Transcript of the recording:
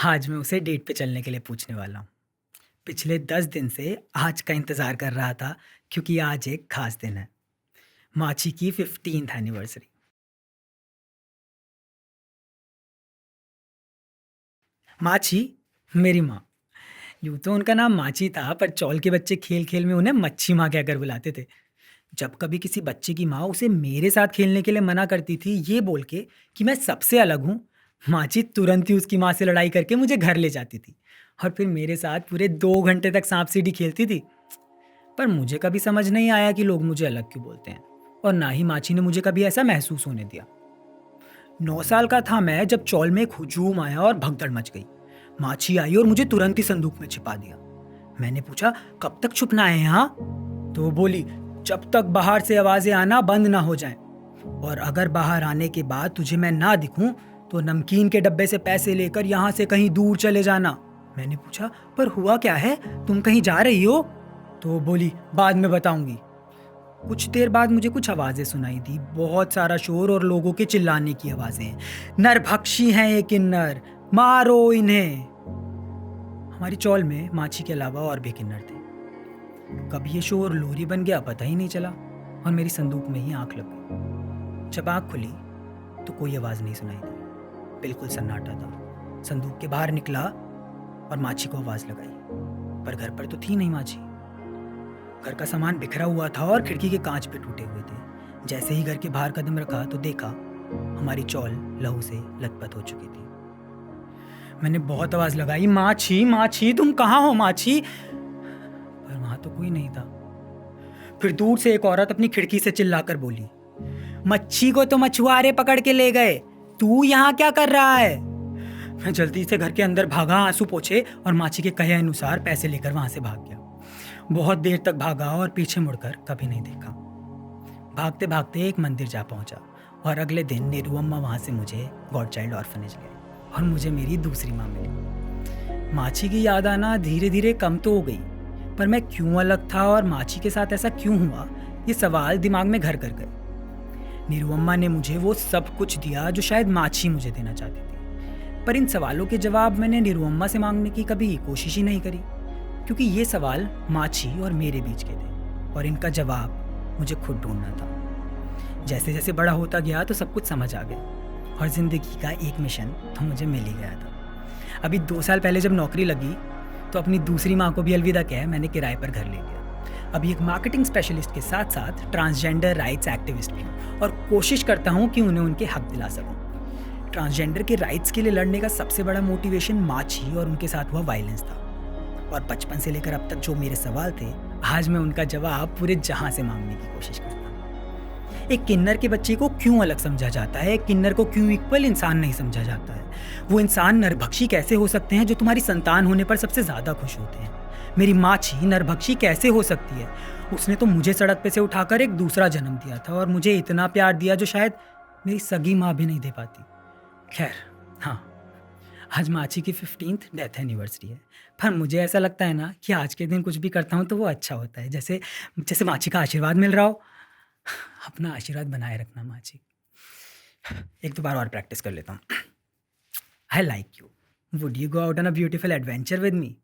आज मैं उसे डेट पे चलने के लिए पूछने वाला हूँ। पिछले 10 दिन से आज का इंतज़ार कर रहा था क्योंकि आज एक ख़ास दिन है, माची की 15th एनिवर्सरी। माची, मेरी माँ। यूँ तो उनका नाम माची था पर चौल के बच्चे खेल-खेल में उन्हें मच्छी माँ कहकर बुलाते थे। जब कभी किसी बच्चे की माँ उसे मेरे साथ खेलने के लिए मना करती थी ये बोल के कि मैं सबसे अलग हूँ, माची तुरंत ही उसकी माँ से लड़ाई करके मुझे घर ले जाती थी और फिर मेरे साथ पूरे 2 घंटे तक सांप-सीढ़ी खेलती थी। पर मुझे कभी समझ नहीं आया कि लोग मुझे अलग क्यों बोलते हैं और ना ही माची ने मुझे कभी ऐसा महसूस होने दिया। 9 साल का था मैं जब चौल में एक हुजूम आया और भगदड़ मच गई। माची आई और मुझे तुरंत ही संदूक में छिपा दिया। मैंने पूछा, कब तक छुपना है यहाँ? तो वो बोली, जब तक बाहर से आवाजें आना बंद ना हो जाएं, और अगर बाहर आने के बाद तुझे मैं ना दिखूं तो नमकीन के डब्बे से पैसे लेकर यहाँ से कहीं दूर चले जाना। मैंने पूछा, पर हुआ क्या है, तुम कहीं जा रही हो? तो वो बोली, बाद में बताऊंगी। कुछ देर बाद मुझे कुछ आवाजें सुनाई दी, बहुत सारा शोर और लोगों के चिल्लाने की आवाजें। नरभक्षी हैं ये किन्नर, मारो इन्हें। हमारी चौल में माची के अलावा और भी किन्नर थे। कब ये शोर लोरी बन गया पता ही नहीं चला और मेरी संदूक में ही आंख लग गई। जब आंख खुली तो कोई आवाज नहीं सुनाई दी, बिल्कुल सन्नाटा था। संदूक के बाहर निकला और माची को आवाज लगाई, पर घर पर तो थी नहीं माची। घर का सामान बिखरा हुआ था और खिड़की के कांच पे टूटे हुए थे। जैसे ही घर के बाहर कदम रखा तो देखा हमारी चौल लहू से लथपथ हो चुकी थी। मैंने बहुत आवाज लगाई, माची माची तुम कहाँ हो माची? पर वहां तो कोई नहीं था। फिर दूर से एक औरत अपनी खिड़की से चिल्लाकर बोली, मच्छी को तो मछुआरे पकड़ के ले गए, तू यहाँ क्या कर रहा है? मैं जल्दी से घर के अंदर भागा, आंसू पोंछे और माची के कहे अनुसार पैसे लेकर वहां से भाग गया। बहुत देर तक भागा और पीछे मुड़कर कभी नहीं देखा। भागते भागते एक मंदिर जा पहुंचा और अगले दिन नीरू अम्मा वहां से मुझे गॉड चाइल्ड ऑर्फनेज ले आई और मुझे मेरी दूसरी माँ मिली। माची की याद आना धीरे धीरे कम तो हो गई, पर मैं क्यों अलग था और माची के साथ ऐसा क्यों हुआ, ये सवाल दिमाग में घर कर गए। नीरू अम्मा ने मुझे वो सब कुछ दिया जो शायद माची मुझे देना चाहती थी, पर इन सवालों के जवाब मैंने नीरू अम्मा से मांगने की कभी कोशिश ही नहीं करी, क्योंकि ये सवाल माची और मेरे बीच के थे और इनका जवाब मुझे खुद ढूंढना था। जैसे जैसे बड़ा होता गया तो सब कुछ समझ आ गया और जिंदगी का एक मिशन तो मुझे मिल ही गया था। अभी 2 साल पहले जब नौकरी लगी तो अपनी दूसरी माँ को भी अलविदा कह मैंने किराए पर घर ले लिया। अभी एक मार्केटिंग स्पेशलिस्ट के साथ साथ ट्रांसजेंडर राइट्स एक्टिविस्ट भी हूँ और कोशिश करता हूँ कि उन्हें उनके हक दिला सकूँ। ट्रांसजेंडर के राइट्स के लिए लड़ने का सबसे बड़ा मोटिवेशन माची और उनके साथ हुआ वायलेंस था, और बचपन से लेकर अब तक जो मेरे सवाल थे आज मैं उनका जवाब पूरे जहां से मांगने की कोशिश करता हूँ। एक किन्नर के बच्चे को क्यों अलग समझा जाता है? एक किन्नर को क्यों इक्वल इंसान नहीं समझा जाता है? वो इंसान नरभक्षी कैसे हो सकते हैं जो तुम्हारी संतान होने पर सबसे ज्यादा खुश होते हैं? मेरी माची नरभक्षी कैसे हो सकती है? उसने तो मुझे सड़क पे से उठाकर एक दूसरा जन्म दिया था और मुझे इतना प्यार दिया जो शायद मेरी सगी माँ भी नहीं दे पाती। खैर, हाँ, आज माची की 15th डेथ एनिवर्सरी है, पर मुझे ऐसा लगता है ना कि आज के दिन कुछ भी करता हूँ तो वो अच्छा होता है, जैसे जैसे माची का आशीर्वाद मिल रहा हो। अपना आशीर्वाद बनाए रखना माची। एक दो बार और प्रैक्टिस कर लेता हूँ। I like you, would you go out on a beautiful adventure with me?